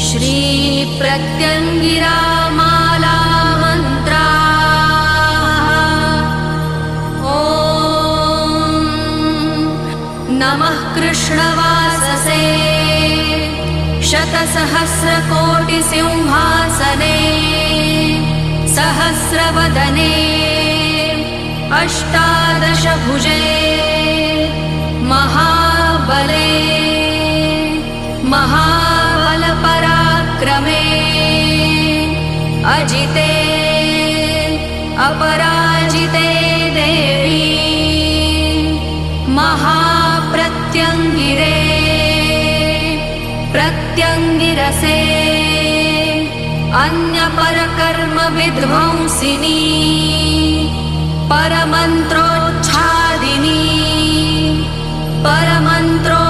श्रीप्रत्यङ्गिरा माला मन्त्राः। ॐ नमः कृष्णवाससे शतसहस्रकोटिसिंहासने सहस्रवदने अष्टादशभुजे महाबले महाबलपराक्रमे अजिते अपराजिते देवी महाप्रत्यङ्गिरे प्रत्यङ्गिरसे अन्यपरकर्म विध्वंसिनी परमन्त्रोच्छादिनी परमन्त्रो